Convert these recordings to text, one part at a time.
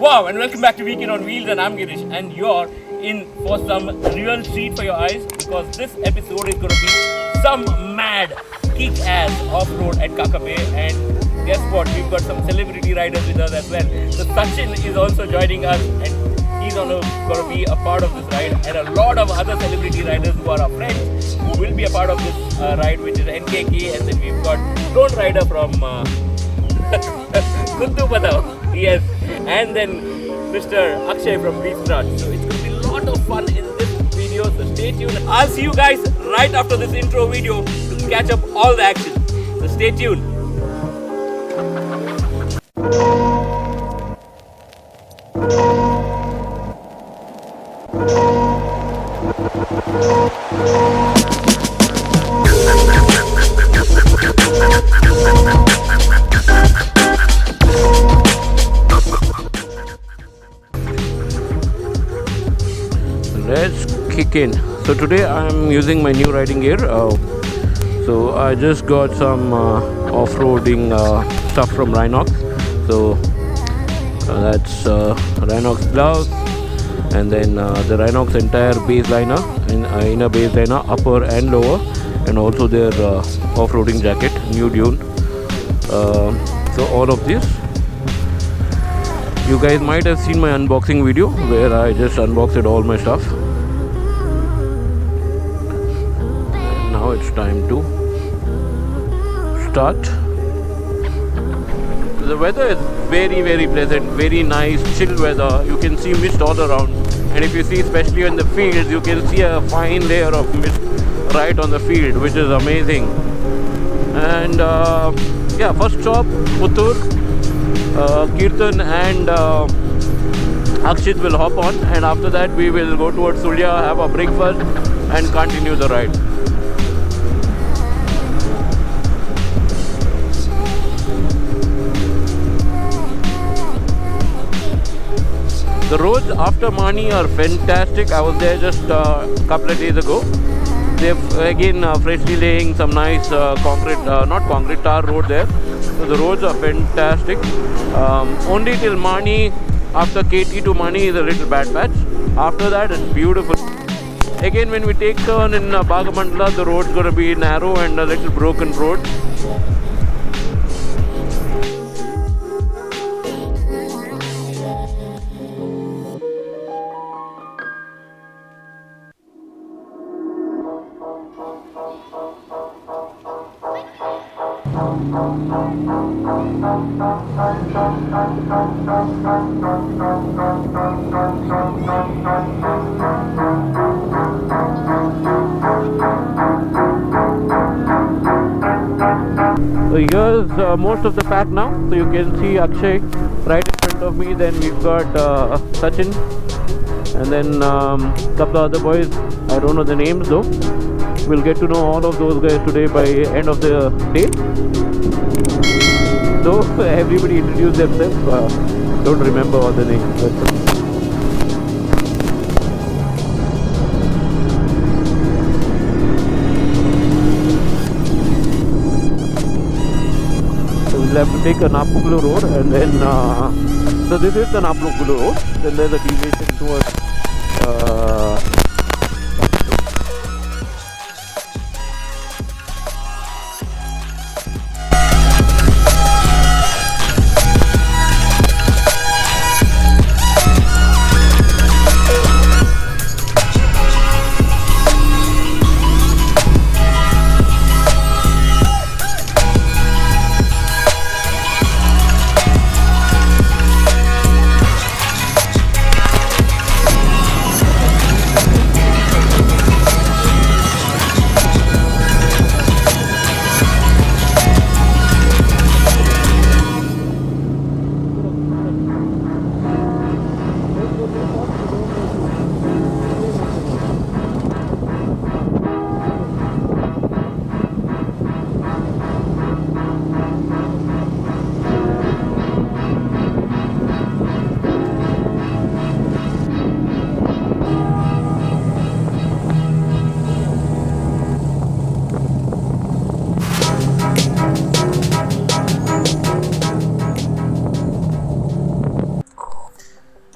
Wow, and welcome back to Weekend on Wheels, and I'm Girish, and you're in for some real treat for your eyes because this episode is going to be some mad kick-ass off-road at Kaka Bay. And guess what? We've got some celebrity riders with us as well. So Sachin is also joining us, and he's going to be a part of this ride, and a lot of other celebrity riders who are our friends who will be a part of this ride, which is NKK, and then we've got drone rider from Kuntu Badao. Yes, and then Mr. Akshay from Restart. So it's going to be a lot of fun in this video, so stay tuned. I'll see you guys right after this intro video to catch up all the action. So stay tuned. Let's kick in. So today I'm using my new riding gear. So I just got some off-roading stuff from Rhinox. So that's Rhinox gloves, and then the Rhinox entire base liner, inner base liner, upper and lower, and also their off-roading jacket, new Dune. So all of this. You guys might have seen my unboxing video where I just unboxed all my stuff. And now it's time to start. The weather is very pleasant, very nice, chill weather. You can see mist all around, and if you see especially in the fields, you can see a fine layer of mist right on the field, which is amazing. And yeah, first stop Puttur. Kirtan and Akshit will hop on, and after that we will go towards Sulya, have a breakfast and continue the ride. The roads after Mani are fantastic. I was there just a couple of days ago. They've again freshly laying some nice tar road there. So the roads are fantastic. Only till Mani, after KT to Mani is a little bad patch. After that it's beautiful. Again, when we take turn in Bhagamandala, the road's going to be narrow and a little broken road. So here's most of the pack now. So you can see Akshay right in front of me. Then we've got Sachin, and then couple of other boys. I don't know the names though. We'll get to know all of those guys today by end of the day. So everybody introduce themselves. Don't remember all the names. We'll have to take a Napukulu road, and then so this is the Napukulu road. Then there's a deviation towards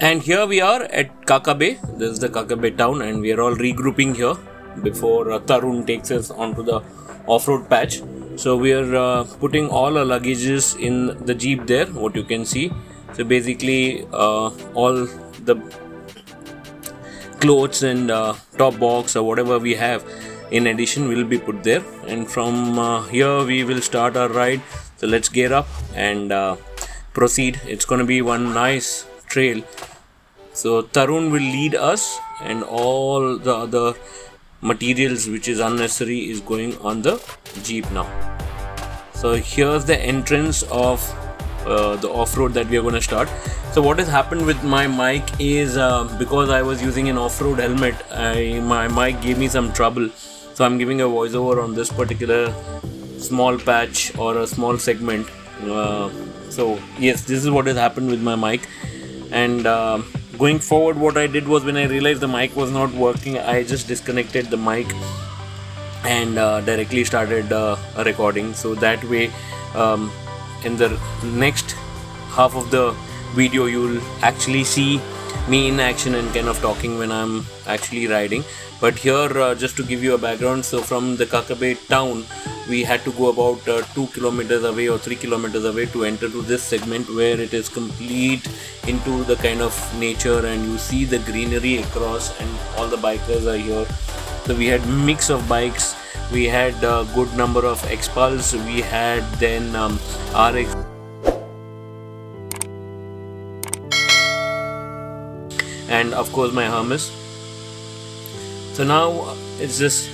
And here we are at Kaka Bay. This is the Kaka Bay town, and we are all regrouping here before Tarun takes us onto the off-road patch. So we are putting all our luggages in the jeep there, what you can see. So basically all the clothes and top box or whatever we have in addition will be put there, and from here we will start our ride. So let's gear up and proceed. It's going to be one nice trail. So Tarun will lead us, and all the other materials which is unnecessary is going on the jeep now. So here's the entrance of the off-road that we are going to start. So what has happened with my mic is because I was using an off-road helmet, my mic gave me some trouble. So I'm giving a voiceover on this particular small patch or a small segment. So yes, this is what has happened with my mic. And going forward, what I did was, when I realized the mic was not working, I just disconnected the mic and directly started a recording. So that way in the next half of the video you will actually see me in action and kind of talking when I'm actually riding. But here just to give you a background, so from the Kakkabe town we had to go about 2 kilometers away or 3 kilometers away to enter to this segment where it is complete into the kind of nature, and you see the greenery across, and all the bikers are here. So we had mix of bikes, we had a good number of X-Pulse, we had then RX, and of course my Hermes. So now it's just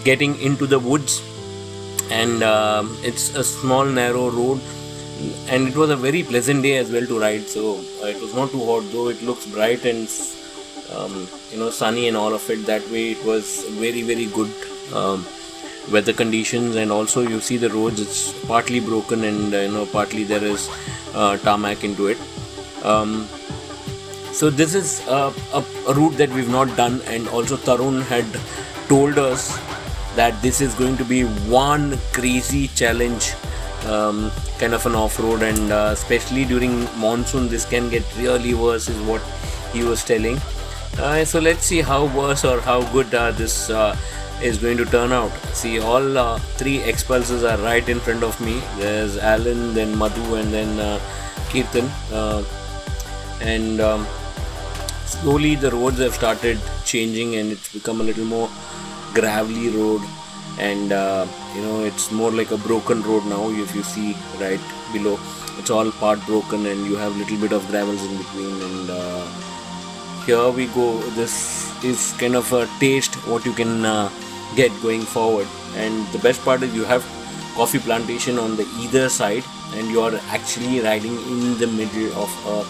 getting into the woods, and it's a small narrow road, and it was a very pleasant day as well to ride. So it was not too hot, though it looks bright and sunny and all of it. That way it was very good weather conditions, and also you see the roads, it's partly broken and partly there is tarmac into it. So this is a route that we've not done, and also Tarun had told us that this is going to be one crazy challenge, kind of an off-road, and especially during monsoon this can get really worse, is what he was telling. So let's see how worse or how good this is going to turn out. See, all 3 X-Pulses are right in front of me. There's Alan, then Madhu, and then Kirtan, and slowly the roads have started changing, and it's become a little more gravelly road, and it's more like a broken road now. If you see right below, it's all part broken, and you have little bit of gravels in between, and here we go. This is kind of a taste what you can get going forward. And the best part is you have coffee plantation on the either side, and you are actually riding in the middle of a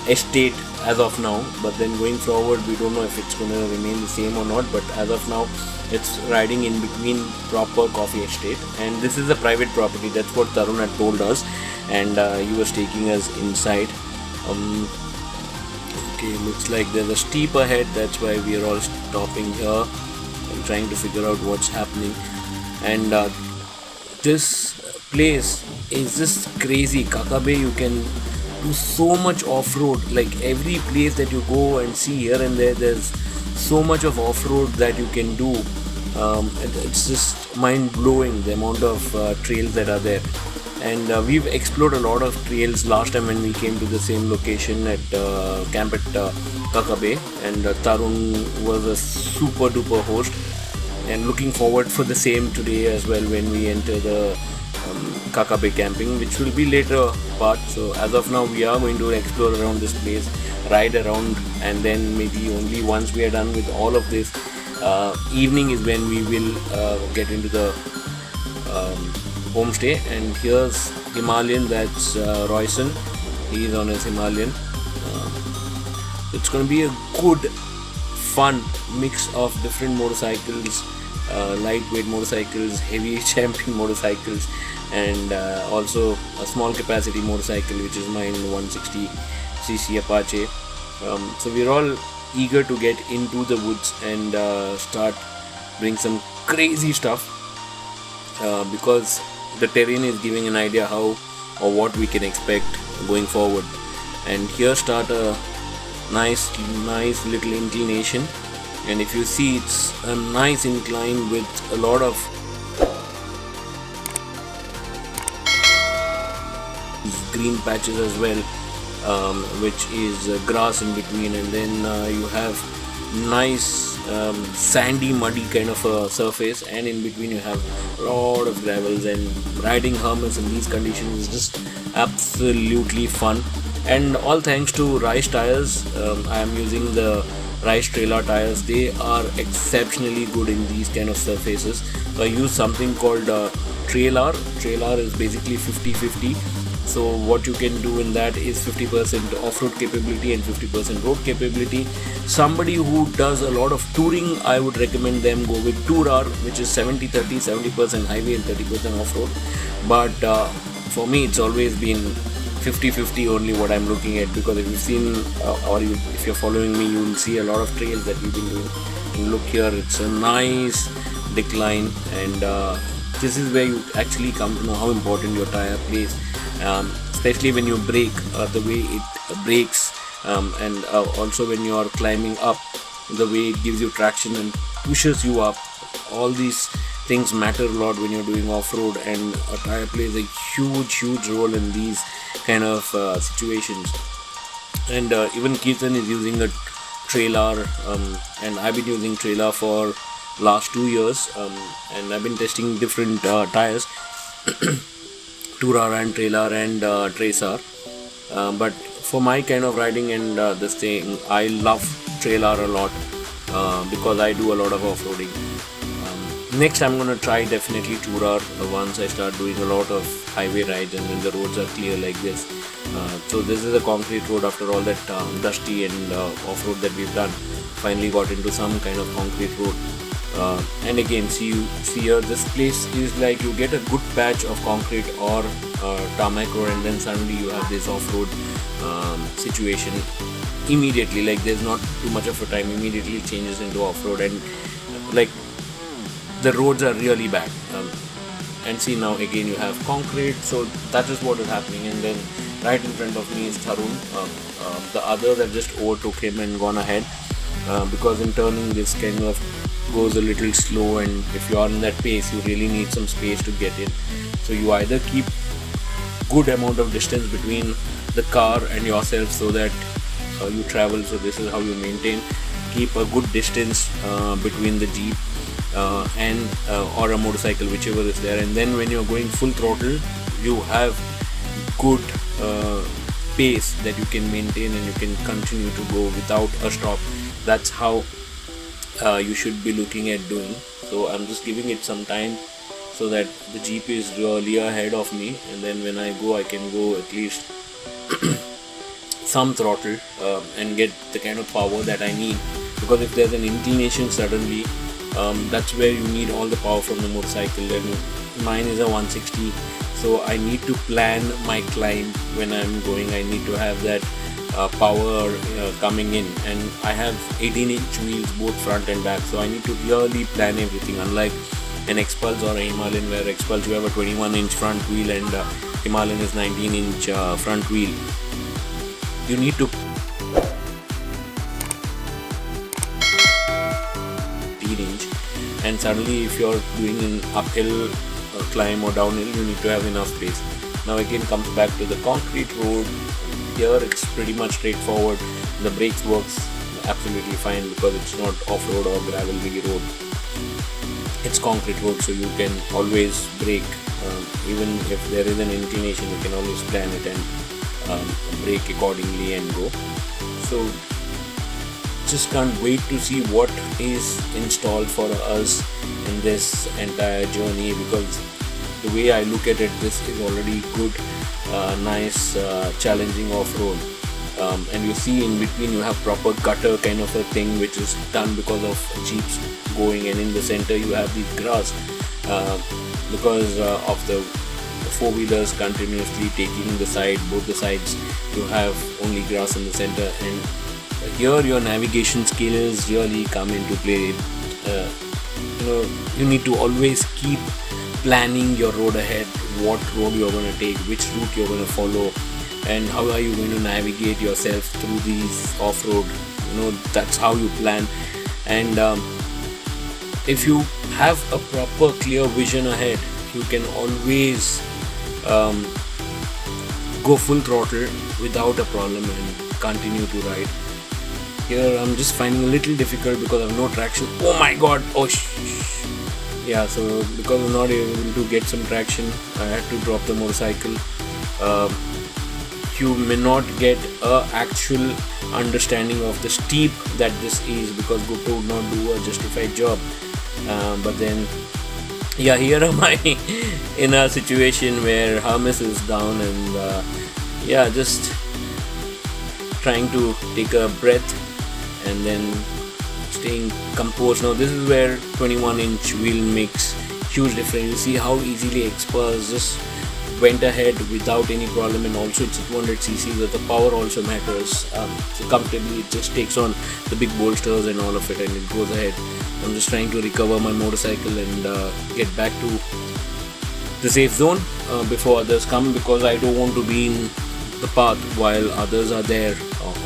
estate as of now. But then going forward, we don't know if it's going to remain the same or not, but as of now it's riding in between proper coffee estate, and this is a private property. That's what Tarun had told us, and he was taking us inside. Okay, looks like there's a steep ahead, that's why we are all stopping here and trying to figure out what's happening. And this place is just crazy. Kaka Bay, you can do so much off-road. Like every place that you go and see here and there's so much of off-road that you can do. It's just mind-blowing the amount of trails that are there. And we've explored a lot of trails last time when we came to the same location at camp at Kaka Bay, and Tarun was a super duper host, and looking forward for the same today as well when we enter the Kakkabe Camping, which will be later part. So as of now we are going to explore around this place, ride around, and then maybe only once we are done with all of this, evening is when we will get into the homestay. And here's Himalayan, that's Royson, he is on his Himalayan. It's going to be a good fun mix of different motorcycles, lightweight motorcycles, heavy champion motorcycles, and also a small capacity motorcycle, which is mine, 160cc Apache. So we're all eager to get into the woods and start doing some crazy stuff, because the terrain is giving an idea how or what we can expect going forward. And here start a nice little inclination, and if you see, it's a nice incline with a lot of green patches as well, which is grass in between, and then you have nice sandy muddy kind of a surface, and in between you have a lot of gravels. And riding Hermes in these conditions is just absolutely fun, and all thanks to Reise Tyres. I am using the Reise trailer tires. They are exceptionally good in these kind of surfaces. So I use something called trailer is basically 50-50. So what you can do in that is 50% off-road capability and 50% road capability. Somebody who does a lot of touring, I would recommend them go with Tourer, which is 70-30, 70% highway and 30% off-road. But for me, it's always been 50-50 only what I'm looking at, because if you've seen if you're following me, you will see a lot of trails that we've been doing. And look here, it's a nice decline, and this is where you actually come to know how important your tire plays. Especially when you brake, the way it brakes, and also when you are climbing up, the way it gives you traction and pushes you up. All these things matter a lot when you're doing off-road, and a tire plays a huge role in these kind of situations. And even Keaton is using a trailer, and I've been using trailer for last 2 years, and I've been testing different tires. Tourer and trailer and tracer, but for my kind of riding and this thing, I love trailer a lot, because I do a lot of off-roading. Next I'm going to try definitely Tourer once I start doing a lot of highway rides and when the roads are clear like this. So this is a concrete road after all that dusty and off-road that we've done. Finally got into some kind of concrete road. And again, see here, this place is like you get a good patch of concrete or tarmac road, and then suddenly you have this off-road situation immediately. Like there's not too much of a time, immediately it changes into off-road, and like the roads are really bad. And see, now again you have concrete, so that is what is happening. And then right in front of me is Tarun. The others have just overtook him and gone ahead, because in turning this kind of goes a little slow, and if you are in that pace, you really need some space to get in. So you either keep good amount of distance between the car and yourself so that you travel. So this is how you maintain, keep a good distance between the Jeep and or a motorcycle, whichever is there. And then when you're going full throttle, you have good pace that you can maintain, and you can continue to go without a stop. That's how you should be looking at doing. So I'm just giving it some time so that the Jeep is really ahead of me, and then when I go, I can go at least some throttle and get the kind of power that I need. Because if there's an inclination suddenly, that's where you need all the power from the motorcycle. And mine is a 160, so I need to plan my climb when I'm going. I need to have that power coming in, and I have 18-inch wheels both front and back, so I need to really plan everything. Unlike an Expulse or a Himalayan, where Expulse you have a 21-inch front wheel and Himalayan is 19-inch front wheel. You need to inch, and suddenly if you're doing an uphill climb or downhill, you need to have enough space. Now again comes back to the concrete road. Here it's pretty much straightforward. The brakes works absolutely fine because it's not off-road or gravelly road. It's concrete road, so you can always brake. Even if there is an inclination, you can always plan it and brake accordingly and go. So just can't wait to see what is installed for us in this entire journey, because the way I look at it, this is already good, nice, challenging off-road. And you see in between you have proper gutter kind of a thing, which is done because of Jeeps going, and in the center you have the grass because of the four-wheelers continuously taking the side, both the sides. You have only grass in the center, and here your navigation skills really come into play. You need to always keep planning your road ahead, what road you're going to take, which route you're going to follow, and how are you going to navigate yourself through these off-road. That's how you plan. And if you have a proper clear vision ahead, you can always go full throttle without a problem and continue to ride. Here I'm just finding a little difficult because I have no traction. Oh my god, yeah, so because I'm not able to get some traction, I had to drop the motorcycle. You may not get a actual understanding of the steep that this is, because GoPro would not do a justified job. But then, yeah, here am I in a situation where harness is down, and yeah, just trying to take a breath and then staying composed. Now this is where 21-inch wheel makes huge difference. You see how easily experts just went ahead without any problem, and also it's a 200cc, but the power also matters. So comfortably it just takes on the big bolsters and all of it, and it goes ahead. I'm just trying to recover my motorcycle and get back to the safe zone before others come, because I don't want to be in the path while others are there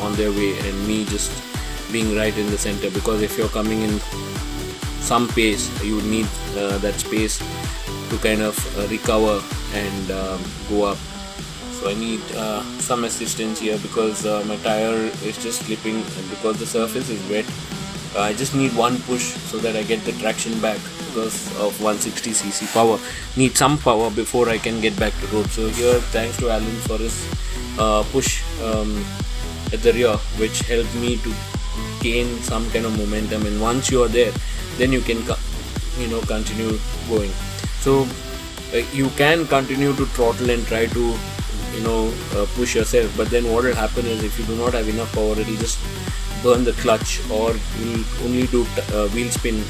on their way, and me just being right in the center. Because if you're coming in some pace, you would need that space to kind of recover and go up. So I need some assistance here, because my tire is just slipping, and because the surface is wet, I just need one push so that I get the traction back. Because of 160cc power, need some power before I can get back to road. So here, thanks to Alan for his push at the rear, which helped me to gain some kind of momentum, and once you are there, then you can continue going. So you can continue to throttle and try to push yourself, but then what will happen is, if you do not have enough power, it will just burn the clutch, or will only do wheel spin